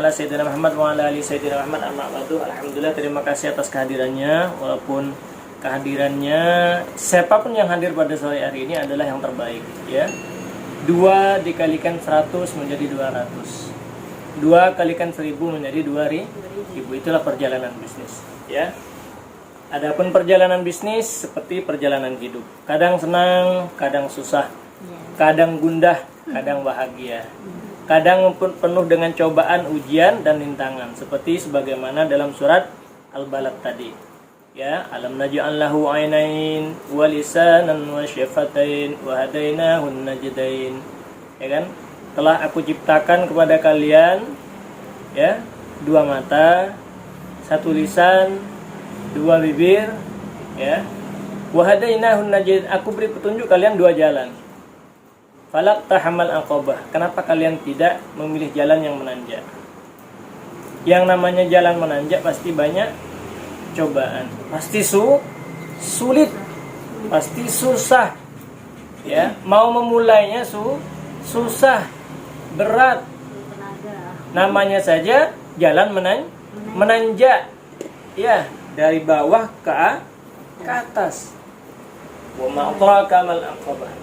ala sayyidina Muhammad wa ala ali sayyidina Muhammad amma ba'du. Alhamdulillah, terima kasih atas kehadirannya. Walaupun kehadirannya siapapun yang hadir pada sore hari ini adalah yang terbaik, ya. 2 dikalikan 100 menjadi 200. 2 kalikan 1000 menjadi 2000. Itulah perjalanan bisnis, ya. Adapun perjalanan bisnis seperti perjalanan hidup. Kadang senang, kadang susah. Kadang gundah, kadang bahagia. Kadang penuh dengan cobaan, ujian dan rintangan, seperti sebagaimana dalam surat Al-Balad tadi. Ya, alam naj'al lahu 'ainain wa lisanan wa syafatain wa hadainahun najdain. Ya kan? Telah aku ciptakan kepada kalian, ya, 2 mata, 1 lisan, 2 bibir, ya. Wa hadainahun najdain. Aku beri petunjuk kalian 2 jalan. Falak tahamal aqabah. Kenapa kalian tidak memilih jalan yang menanjak? Yang namanya jalan menanjak pasti banyak cobaan, pasti sulit, pasti susah. Ya, mau memulainya susah, berat. Namanya saja jalan menanjak. Ya, dari bawah ke atas. Wa ma adraka mal aqabah.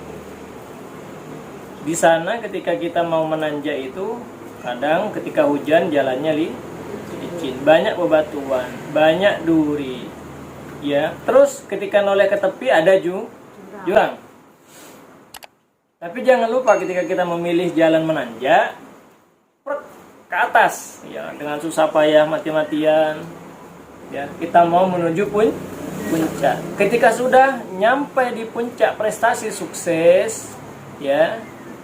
Di sana ketika kita mau menanjak itu, kadang ketika hujan jalannya licin, banyak bebatuan, banyak duri, ya. Terus ketika noleh ke tepi ada jurang. Tapi jangan lupa ketika kita memilih jalan menanjak ke atas, ya, dengan susah payah mati-matian, ya, kita mau menuju puncak. Ketika sudah nyampe di puncak prestasi sukses, ya,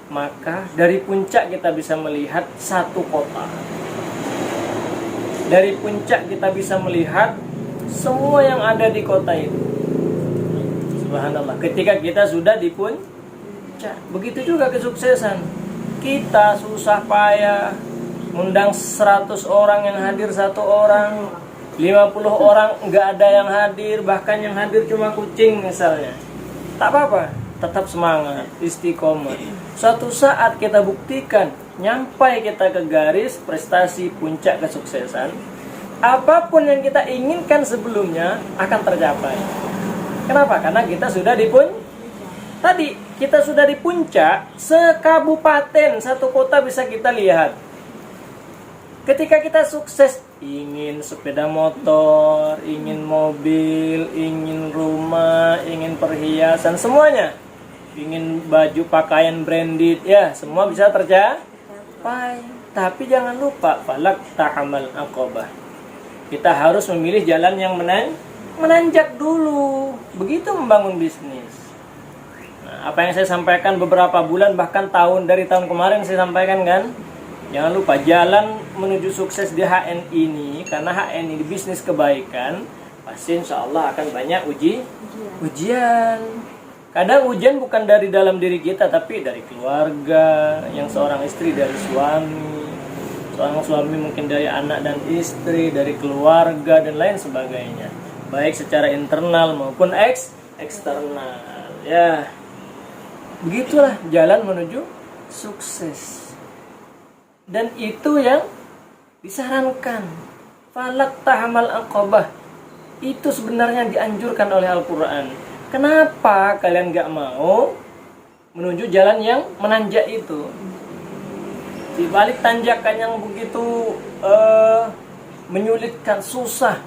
maka dari puncak kita bisa melihat satu kota. Dari puncak kita bisa melihat semua yang ada di kota itu. Subhanallah. Ketika kita sudah di puncak, begitu juga kesuksesan. Kita susah payah undang 100 orang, yang hadir 1 orang, 50 orang nggak ada yang hadir, bahkan yang hadir cuma kucing misalnya. Tak apa-apa, tetap semangat, istiqomah. Suatu saat kita buktikan, nyampai kita ke garis prestasi puncak kesuksesan, apapun yang kita inginkan sebelumnya akan tercapai. Kenapa? Karena kita sudah di tadi kita sudah di puncak, sekabupaten, satu kota bisa kita lihat. Ketika kita sukses, ingin sepeda motor, ingin mobil, ingin rumah, ingin perhiasan, semuanya. Ingin baju pakaian branded, ya, semua bisa tercapai. Tapi jangan lupa falak tahamal aqabah. Kita harus memilih jalan yang menanjak dulu. Begitu membangun bisnis. Nah, apa yang saya sampaikan beberapa bulan bahkan dari tahun kemarin saya sampaikan kan. Jangan lupa jalan menuju sukses di HN ini, karena HN ini bisnis kebaikan, pasti insya Allah akan banyak ujian. Kadang ujian bukan dari dalam diri kita, tapi dari keluarga, yang seorang istri dari suami, seorang suami mungkin dari anak dan istri, dari keluarga dan lain sebagainya, baik secara internal maupun eksternal. Ya, begitulah jalan menuju sukses. Dan itu yang disarankan. Falak tahamal aqabah. Itu sebenarnya dianjurkan oleh Al-Quran. Kenapa kalian gak mau menuju jalan yang menanjak itu? Di balik tanjakan yang begitu menyulitkan, susah,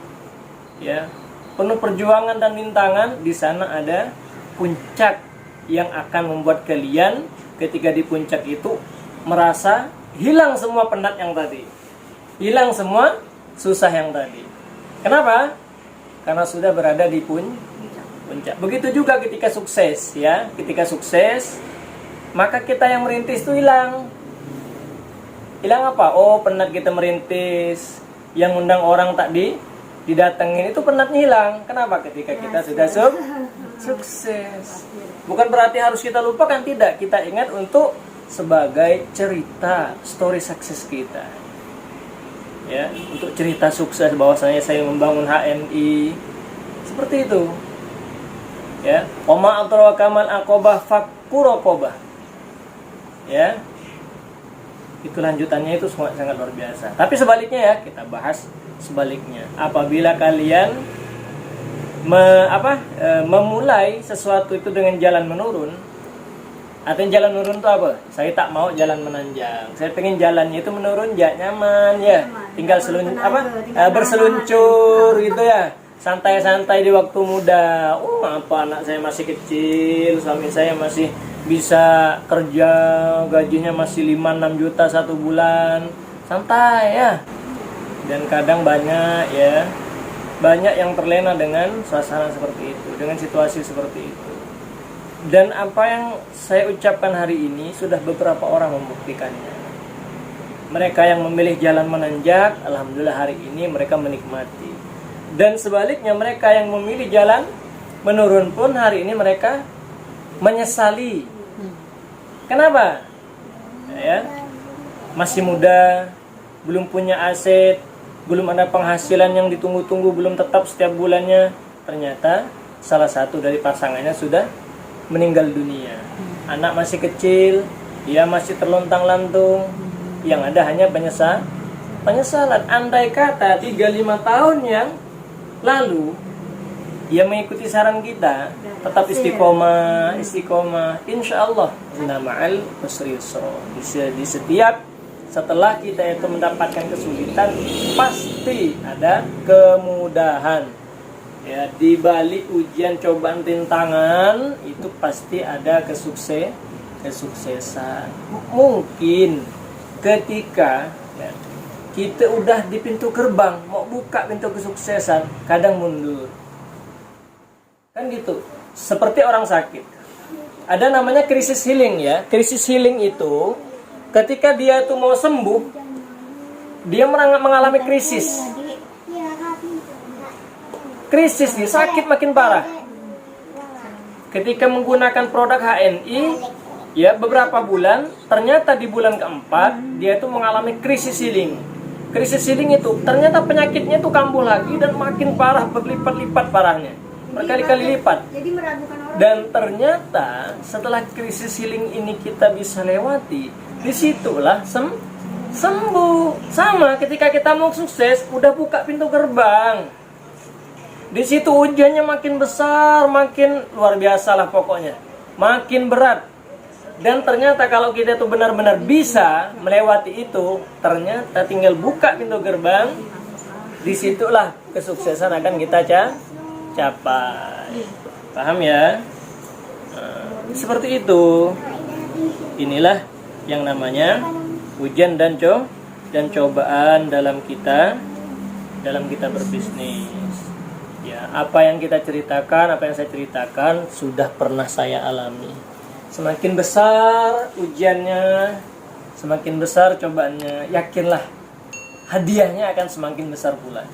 ya, penuh perjuangan dan rintangan, di sana ada puncak yang akan membuat kalian ketika di puncak itu merasa hilang semua penat yang tadi, hilang semua susah yang tadi. Kenapa? Karena sudah berada di puncak. Begitu juga ketika sukses, ya. Ketika sukses, maka kita yang merintis itu hilang. Hilang apa? Oh, penat kita merintis. Yang undang orang tak didatengin itu penatnya hilang. Kenapa? Ketika kita sudah sukses. Bukan berarti harus kita lupakan, tidak. Kita ingat untuk sebagai cerita, story sukses kita. Ya, untuk cerita sukses bahwasanya saya membangun HNI. Seperti itu. Ya, wama adraka mal aqabah fakku raqabah. Ya. Itu lanjutannya itu sangat luar biasa. Tapi sebaliknya ya, kita bahas sebaliknya. Apabila kalian memulai sesuatu itu dengan jalan menurun, artinya jalan menurun itu apa? Saya tak mau jalan menanjak. Saya pengen jalannya itu menurun, ya nyaman ya. Tinggal berseluncur gitu ya. Santai-santai di waktu muda. Oh, apa anak saya masih kecil, suami saya masih bisa kerja, gajinya masih 5-6 juta 1 bulan. Santai ya. Dan kadang banyak yang terlena dengan suasana seperti itu, dengan situasi seperti itu. Dan apa yang saya ucapkan hari ini sudah beberapa orang membuktikannya. Mereka yang memilih jalan menanjak, alhamdulillah hari ini mereka menikmati. Dan sebaliknya mereka yang memilih jalan menurun pun hari ini mereka menyesali. Kenapa? Ya, masih muda, belum punya aset, belum ada penghasilan yang ditunggu-tunggu, belum tetap setiap bulannya. Ternyata salah satu dari pasangannya sudah meninggal dunia. Anak masih kecil, dia masih terlontang-lantung. Yang ada hanya penyesalan. Andai kata 3-5 tahun yang lalu dia mengikuti saran kita, tetap istiqomah, insya Allah inna ma'al usri yusra. Di setiap setelah kita itu mendapatkan kesulitan, pasti ada kemudahan. Ya, di balik ujian, cobaan, rintangan itu pasti ada kesuksesan. Mungkin ketika kita udah di pintu gerbang, mau buka pintu kesuksesan, kadang mundur. Kan gitu. Seperti orang sakit. Ada namanya krisis healing ya. Krisis healing itu ketika dia itu mau sembuh, dia mengalami krisis. Krisis nih, sakit makin parah. Ketika menggunakan produk HNI, ya beberapa bulan, ternyata di bulan keempat dia itu mengalami krisis healing. Krisis healing itu ternyata penyakitnya itu kambuh lagi dan makin parah, berlipat-lipat parahnya, berkali-kali lipat. Jadi meragukan orang. Dan ternyata setelah krisis healing ini kita bisa lewati, disitulah sembuh. Sama ketika kita mau sukses, udah buka pintu gerbang. Di situ ujiannya makin besar, makin luar biasa lah pokoknya, makin berat. Dan ternyata kalau kita tuh benar-benar bisa melewati itu, ternyata tinggal buka pintu gerbang, disitulah kesuksesan akan kita capai. Paham ya? Seperti itu. Inilah yang namanya ujian dan cobaan dalam kita berbisnis. Ya, apa yang kita ceritakan, apa yang saya ceritakan sudah pernah saya alami. Semakin besar ujiannya, semakin besar cobaannya, yakinlah hadiahnya akan semakin besar pula.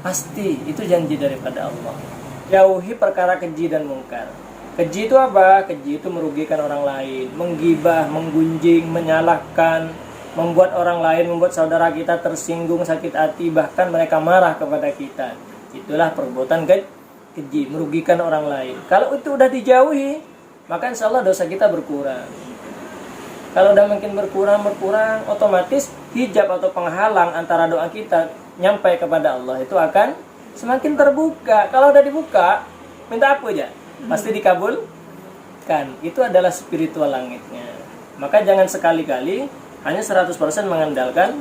Pasti, itu janji daripada Allah. Jauhi perkara keji dan mungkar. Keji itu apa? Keji itu merugikan orang lain, menggibah, menggunjing, menyalahkan, membuat orang lain, membuat saudara kita tersinggung, sakit hati, bahkan mereka marah kepada kita. Itulah perbuatan keji, merugikan orang lain. Kalau itu udah dijauhi, maka insya Allah dosa kita berkurang. Kalau udah makin berkurang, otomatis hijab atau penghalang antara doa kita nyampai kepada Allah itu akan semakin terbuka. Kalau udah dibuka, minta apa aja, pasti dikabulkan. Itu adalah spiritual langitnya. Maka jangan sekali-kali hanya 100% mengandalkan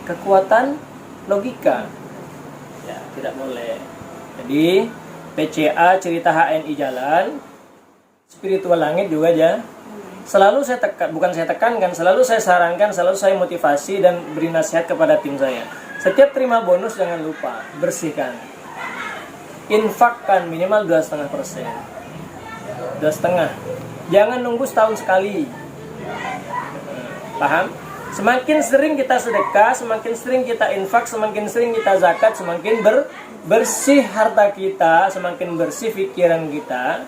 kekuatan logika. Ya, tidak boleh. Jadi PCA cerita HNI jalan, spiritual langit juga aja. Selalu saya tekankan, selalu saya sarankan, selalu saya motivasi dan beri nasihat kepada tim saya. Setiap terima bonus jangan lupa bersihkan. Infakkan minimal 2,5%. 2,5. Jangan nunggu setahun sekali. Paham? Semakin sering kita sedekah, semakin sering kita infak, semakin sering kita zakat, semakin bersih harta kita, semakin bersih pikiran kita.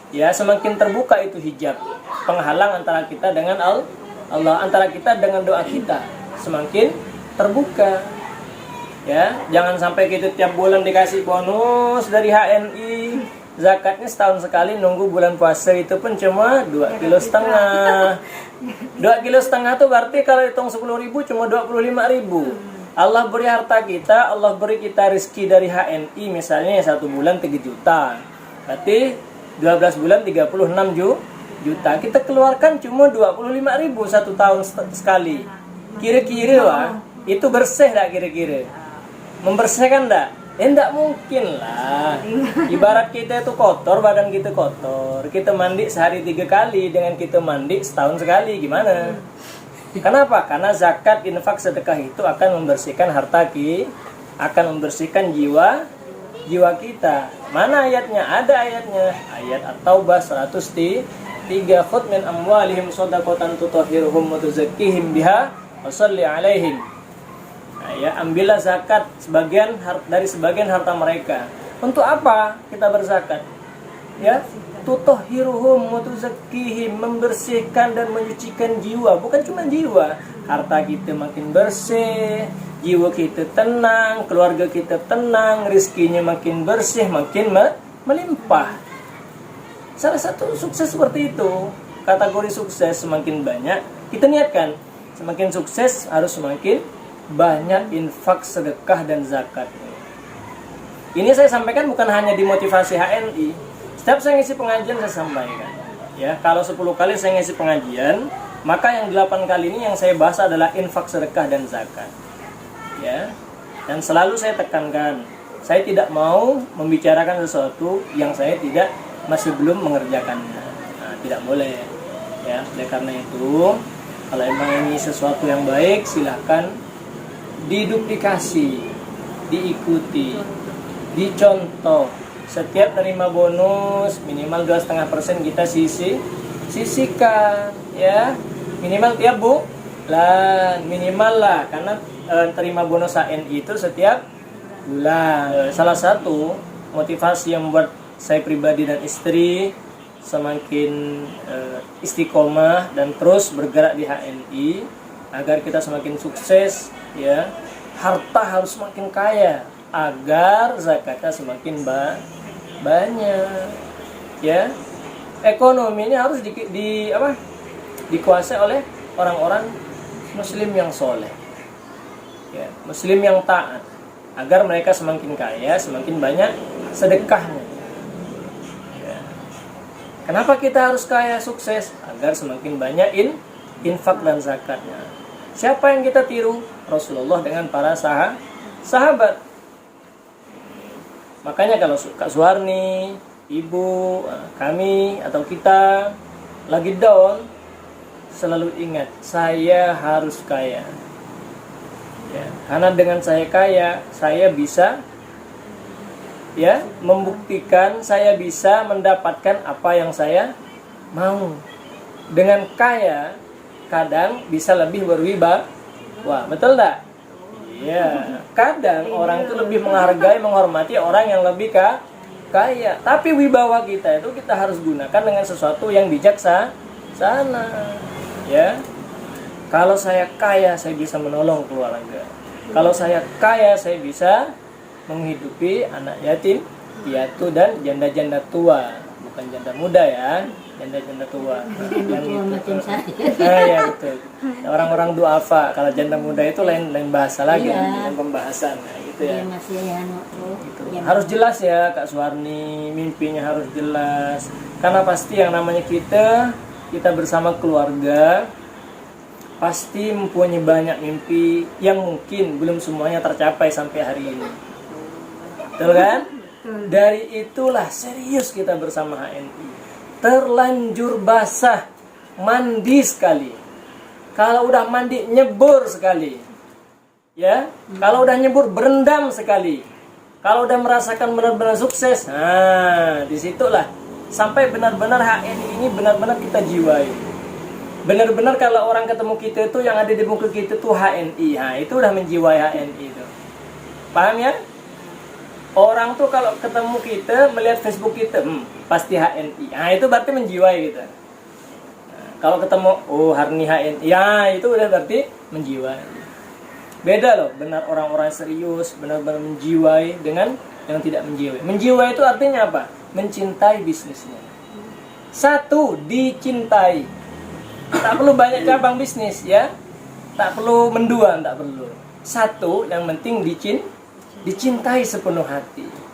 Ya, semakin terbuka itu hijab penghalang antara kita dengan Allah, antara kita dengan doa kita, semakin terbuka. Ya, jangan sampai kita tiap bulan dikasih bonus dari HNI. Zakatnya setahun sekali, nunggu bulan puasa itu pun cuma 2,5 kg. 2,5 kg tuh berarti kalau hitung 10.000 cuma 25.000. Allah beri harta kita, Allah beri kita rezeki dari HNI misalnya 1 bulan 3 juta. Berarti 12 bulan 36 juta. Kita keluarkan cuma 25.000 1 tahun sekali. Kira-kira wah, itu bersih tak kira-kira? Membersihkan enggak? Enggak mungkin lah. Ibarat kita itu kotor, badan kita kotor. Kita mandi sehari 3 kali dengan kita mandi setahun sekali. Gimana? Kenapa? Karena zakat, infak, sedekah itu akan membersihkan harta kita, akan membersihkan jiwa kita. Mana ayatnya? Ada ayatnya. Ayat At-Taubah 103. Khudh min amwalihim shadaqatan tutahhiruhum wa tuzakkihim biha wa shalli 'alaihim. Nah, ya, ambillah zakat dari sebagian harta mereka. Untuk apa kita berzakat? Ya, tutahhiruhum wa tuzakkihim, membersihkan dan menyucikan jiwa, bukan cuma jiwa. Harta kita makin bersih, jiwa kita tenang, keluarga kita tenang, rezekinya makin bersih, makin melimpah. Salah satu sukses seperti itu. Kategori sukses semakin banyak, kita niatkan semakin sukses harus semakin banyak infak, sedekah, dan zakat. Ini saya sampaikan bukan hanya di motivasi HNI. Setiap saya ngisi pengajian saya sampaikan. Ya, kalau 10 kali saya ngisi pengajian, maka yang 8 kali ini yang saya bahas adalah infak, sedekah, dan zakat. Ya. Dan selalu saya tekankan, saya tidak mau membicarakan sesuatu yang saya masih belum mengerjakannya. Nah, tidak boleh. Ya, oleh karena itu, kalau emang ini sesuatu yang baik, silahkan diduplikasi, diikuti, dicontoh. Setiap terima bonus minimal 2,5% kita sisihkan, ya, minimal tiap bulan, minimal lah, karena terima bonus HNI itu setiap bulan. Salah satu motivasi yang membuat saya pribadi dan istri semakin istiqomah dan terus bergerak di HNI agar kita semakin sukses, ya, harta harus semakin kaya agar zakatnya semakin banyak, ya. Ekonomi ini harus dikuasai oleh orang-orang muslim yang soleh, ya, muslim yang taat, agar mereka semakin kaya, semakin banyak sedekahnya, ya. Kenapa kita harus kaya, sukses? Agar semakin banyak infak dan zakatnya. Siapa yang kita tiru? Rasulullah dengan para sahabat. Makanya kalau Kak Suharni, ibu, kami atau kita lagi down, selalu ingat, saya harus kaya. Ya, karena dengan saya kaya, saya bisa, ya, membuktikan, saya bisa mendapatkan apa yang saya mau. Dengan kaya, kadang bisa lebih berwibawa. Wah, betul tak? Iya, kadang orang itu lebih menghargai, menghormati orang yang lebih kaya. Tapi wibawa kita itu kita harus gunakan dengan sesuatu yang bijaksana, ya. Kalau saya kaya, saya bisa menolong keluarga. Kalau saya kaya, saya bisa menghidupi anak yatim, piatu, dan janda-janda tua. Bukan janda muda, ya, janda-janda tua. Yang gitu. Nah, ya, betul. Orang-orang duafa. Kalau janda muda itu lain bahasa lagi, lain pembahasan, nah, gitu ya. Gitu. Harus jelas ya Kak Suharni, mimpinya harus jelas. Karena pasti yang namanya kita bersama keluarga pasti mempunyai banyak mimpi yang mungkin belum semuanya tercapai sampai hari ini. Betul kan? Dari itulah serius kita bersama HNI. Terlanjur basah, mandi sekali. Kalau udah mandi, nyebur sekali. Ya, kalau udah nyebur, berendam sekali. Kalau udah merasakan benar-benar sukses, nah, disitulah sampai benar-benar HNI ini benar-benar kita jiwai. Benar-benar kalau orang ketemu kita itu yang ada di muka kita tuh HNI, nah, itu udah menjiwai HNI itu. Paham ya? Orang tuh kalau ketemu kita, melihat Facebook kita, pasti HNI. Nah, itu berarti menjiwai kita. Nah, kalau ketemu, oh, Harni HNI, ya, itu udah berarti menjiwai. Beda loh, benar orang-orang serius, benar-benar menjiwai dengan yang tidak menjiwai. Menjiwai itu artinya apa? Mencintai bisnisnya. Satu, dicintai. Tak perlu banyak cabang bisnis ya. Tak perlu menduan, tak perlu. Satu, yang penting dicintai sepenuh hati.